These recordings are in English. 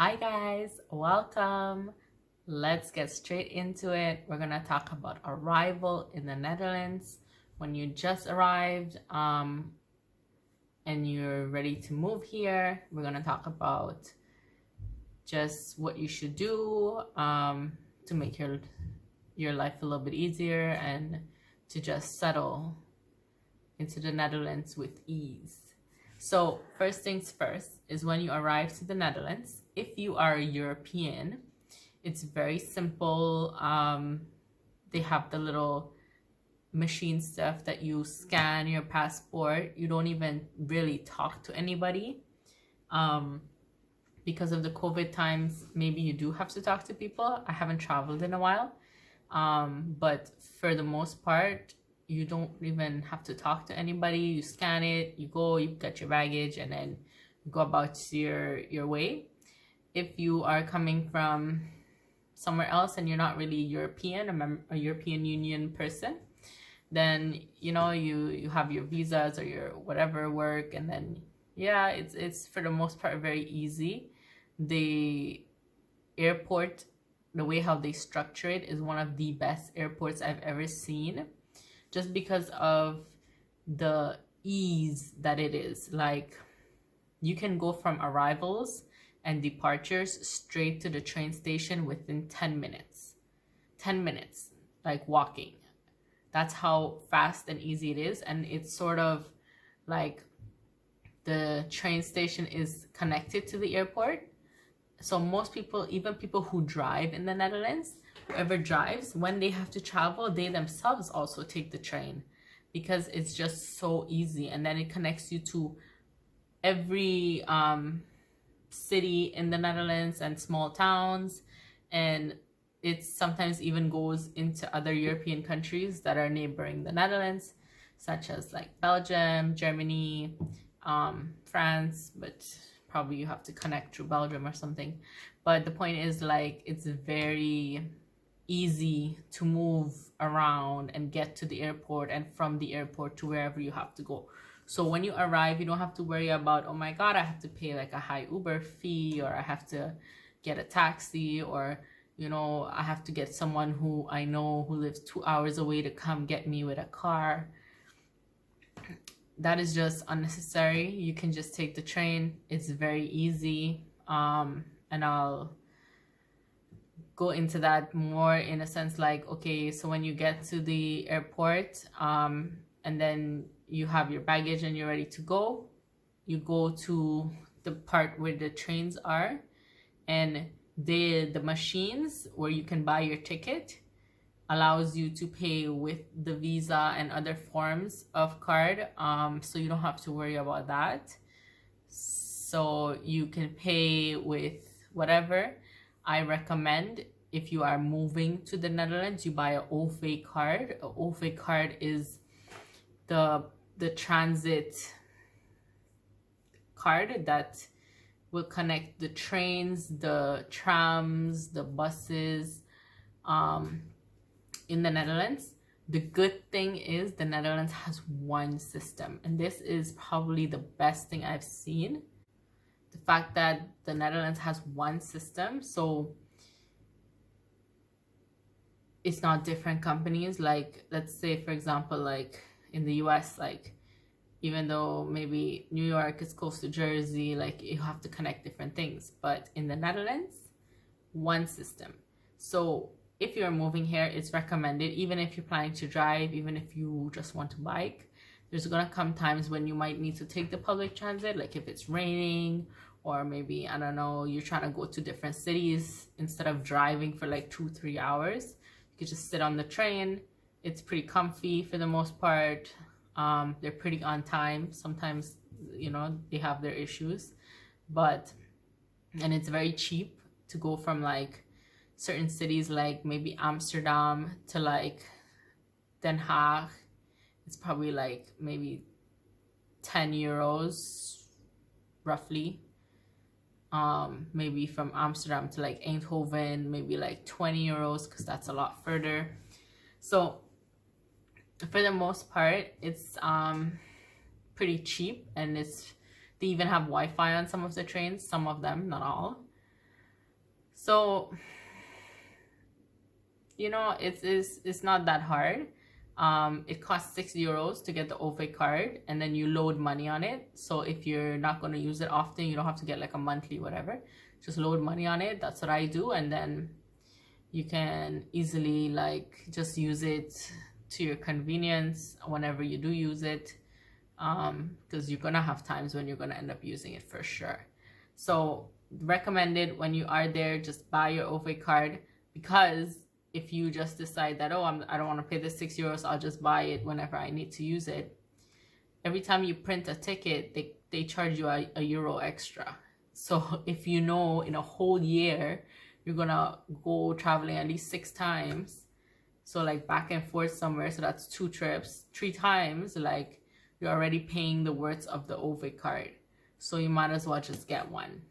Hi guys, welcome. Let's get straight into it. We're gonna talk about arrival in the Netherlands. When you just arrived and you're ready to move here, we're gonna talk about just what you should do to make your life a little bit easier and to just settle into the Netherlands with ease. So first things first is when you arrive to the Netherlands, if you are a European, it's very simple. They have the little machine stuff that you scan your passport. You don't even really talk to anybody. Because of the COVID times, maybe you do have to talk to people. I haven't traveled in a while. But for the most part, you don't even have to talk to anybody. You scan it, you go, you get your baggage, and then you go about your way. If you are coming from somewhere else and you're not really European, a European Union person, then you have your visas or your whatever work, and then yeah, it's for the most part very easy. The airport, the way how they structure it, is one of the best airports I've ever seen, just because of the ease that it is. Like, you can go from arrivals and departures straight to the train station within 10 minutes. 10 minutes, like walking. That's how fast and easy it is. And it's sort of like the train station is connected to the airport. So most people, even people who drive in the Netherlands, whoever drives, when they have to travel, they themselves also take the train because it's just so easy. And then it connects you to every city in the Netherlands and small towns. And it sometimes even goes into other European countries that are neighboring the Netherlands, such as like Belgium, Germany, France, but probably you have to connect through Belgium or something. But the point is, like, it's very easy to move around and get to the airport and from the airport to wherever you have to go. So when you arrive, you don't have to worry about, oh my God, I have to pay like a high Uber fee, or I have to get a taxi, or I have to get someone who I know who lives 2 hours away to come get me with a car. That is just unnecessary. You can just take the train. It's very easy. And I'll go into that more in a sense, like, okay, so when you get to the airport, and then you have your baggage and you're ready to go, you go to the part where the trains are, and the machines where you can buy your ticket allows you to pay with the Visa and other forms of card, so you don't have to worry about that. So you can pay with whatever. I recommend, if you are moving to the Netherlands, you buy an OV card. An OV card is the transit card that will connect the trains, the trams, the buses, in the Netherlands. The good thing is the Netherlands has one system, and this is probably the best thing I've seen. The fact that the Netherlands has one system, so it's not different companies. Like, let's say, for example, like in the US, like, even though maybe New York is close to Jersey, like, you have to connect different things. But in the Netherlands, one system. So if you're moving here, it's recommended, even if you're planning to drive, even if you just want to bike, there's gonna come times when you might need to take the public transit, like if it's raining, or maybe, I don't know, you're trying to go to different cities. Instead of driving for like 2-3 hours, you could just sit on the train. It's pretty comfy for the most part. They're pretty on time. Sometimes, they have their issues, and it's very cheap to go from like certain cities, like maybe Amsterdam to like Den Haag. It's probably like maybe 10 euros roughly. Maybe from Amsterdam to like Eindhoven, maybe like 20 euros, because that's a lot further. So for the most part, it's pretty cheap, and they even have Wi-Fi on some of the trains, some of them, not all. So, you know, it's not that hard. It costs €6 to get the OVE card, and then you load money on it. So if you're not going to use it often, you don't have to get like a monthly whatever. Just load money on it. That's what I do, and then you can easily like just use it to your convenience whenever you do use it, because you're gonna have times when you're gonna end up using it for sure. So recommended when you are there, just buy your OVE card, because if you just decide that, oh, I don't want to pay the €6, I'll just buy it whenever I need to use it, every time you print a ticket, they charge you a euro extra. So if you know in a whole year you're gonna go traveling at least 6 times, so like back and forth somewhere, so that's 2 trips, 3 times, like you're already paying the worth of the OVE card. So you might as well just get one.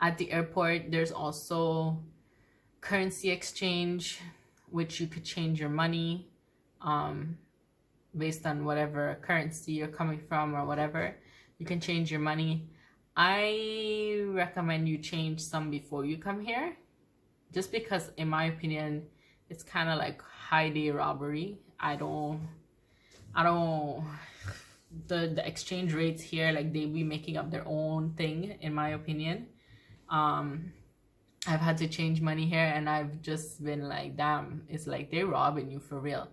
At the airport, there's also currency exchange, which you could change your money based on whatever currency you're coming from or whatever. You can change your money. I recommend you change some before you come here, just because in my opinion it's kind of like high day robbery. I don't the exchange rates here, like they be making up their own thing in my opinion. I've had to change money here and I've just been like, damn, it's like they're robbing you for real.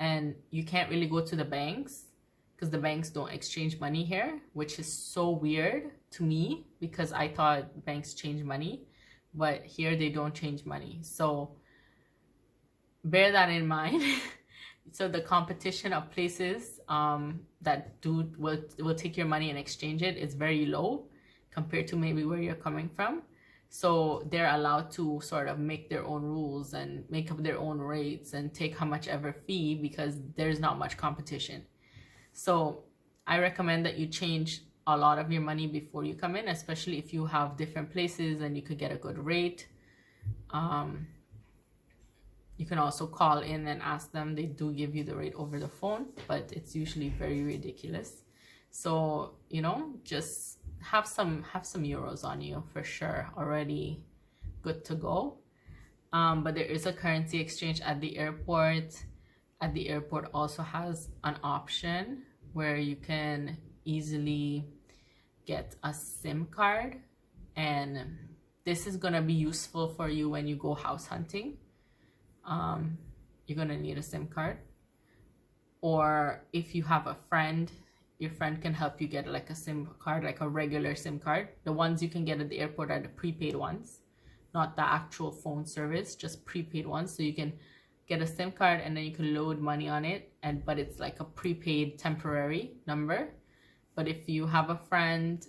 And you can't really go to the banks because the banks don't exchange money here, which is so weird to me because I thought banks change money, but here they don't change money. So bear that in mind. So the competition of places that will take your money and exchange it is very low compared to maybe where you're coming from. So they're allowed to sort of make their own rules and make up their own rates and take how much ever fee because there's not much competition. So I recommend that you change a lot of your money before you come in, especially if you have different places and you could get a good rate. You can also call in and ask them. They do give you the rate over the phone, but it's usually very ridiculous. So, you know, just have some euros on you for sure, already good to go. But there is a currency exchange at the airport. At the airport also has an option where you can easily get a SIM card, and this is gonna be useful for you when you go house hunting. You're gonna need a SIM card, or if you have a friend, your friend can help you get like a SIM card, like a regular SIM card. The ones you can get at the airport are the prepaid ones, not the actual phone service, just prepaid ones. So you can get a SIM card and then you can load money on it, but it's like a prepaid temporary number. But if you have a friend,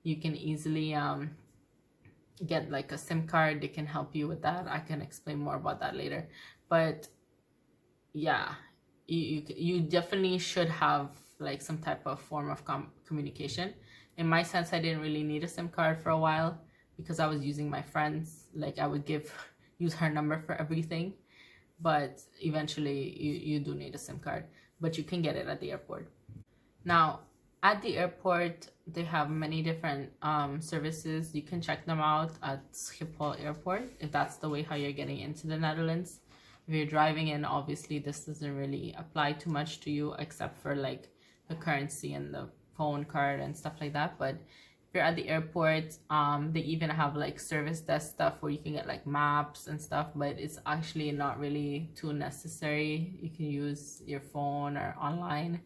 you can easily get like a SIM card. They can help you with that. I can explain more about that later. But yeah, you definitely should have like some type of form of communication. In my sense, I didn't really need a SIM card for a while because I was using my friends. Like I would use her number for everything. But eventually you do need a SIM card, but you can get it at the airport. Now, at the airport, they have many different services. You can check them out at Schiphol Airport if that's the way how you're getting into the Netherlands. If you're driving in, obviously this doesn't really apply too much to you except for like the currency and the phone card and stuff like that. But if you're at the airport, they even have like service desk stuff where you can get like maps and stuff, but it's actually not really too necessary. You can use your phone or online.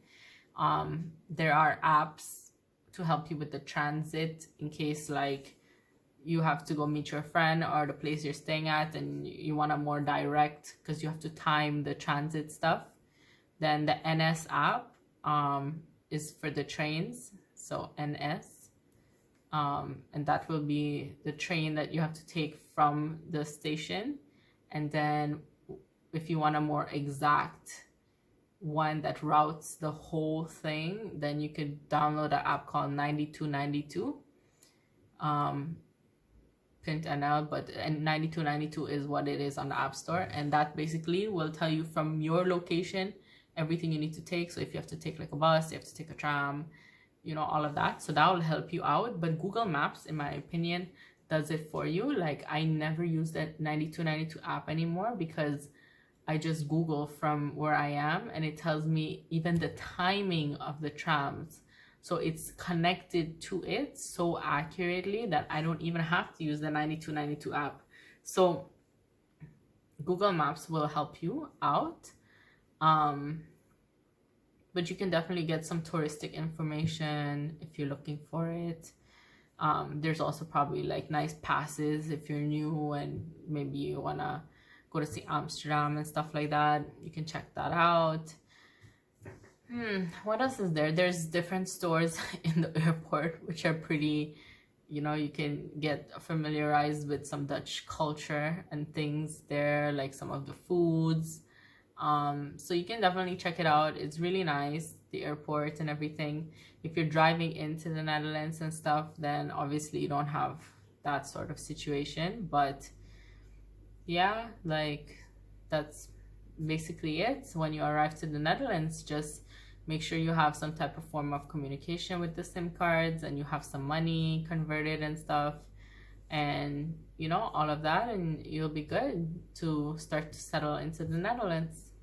There are apps to help you with the transit in case like you have to go meet your friend or the place you're staying at and you want a more direct, because you have to time the transit stuff. Then the NS app is for the trains, so NS, and that will be the train that you have to take from the station. And then if you want a more exact one that routes the whole thing, then you could download an app called 9292 .nl, but 9292 is what it is on the App Store, and that basically will tell you from your location everything you need to take. So if you have to take like a bus, you have to take a tram, you know, all of that. So that will help you out. But Google Maps, in my opinion, does it for you. Like, I never use that 9292 app anymore because I just Google from where I am and it tells me even the timing of the trams. So it's connected to it so accurately that I don't even have to use the 9292 app. So Google Maps will help you out. But you can definitely get some touristic information if you're looking for it. There's also probably like nice passes if you're new and maybe you wanna go to see Amsterdam and stuff like that. You can check that out. What else is there? There's different stores in the airport which are pretty, you know, you can get familiarized with some Dutch culture and things there, like some of the foods. So you can definitely check it out. It's really nice, the airport and everything. If you're driving into the Netherlands and stuff, then obviously you don't have that sort of situation. But yeah, like that's basically it. When you arrive to the Netherlands, just make sure you have some type of form of communication with the SIM cards and you have some money converted and stuff, and you know, all of that, and you'll be good to start to settle into the Netherlands.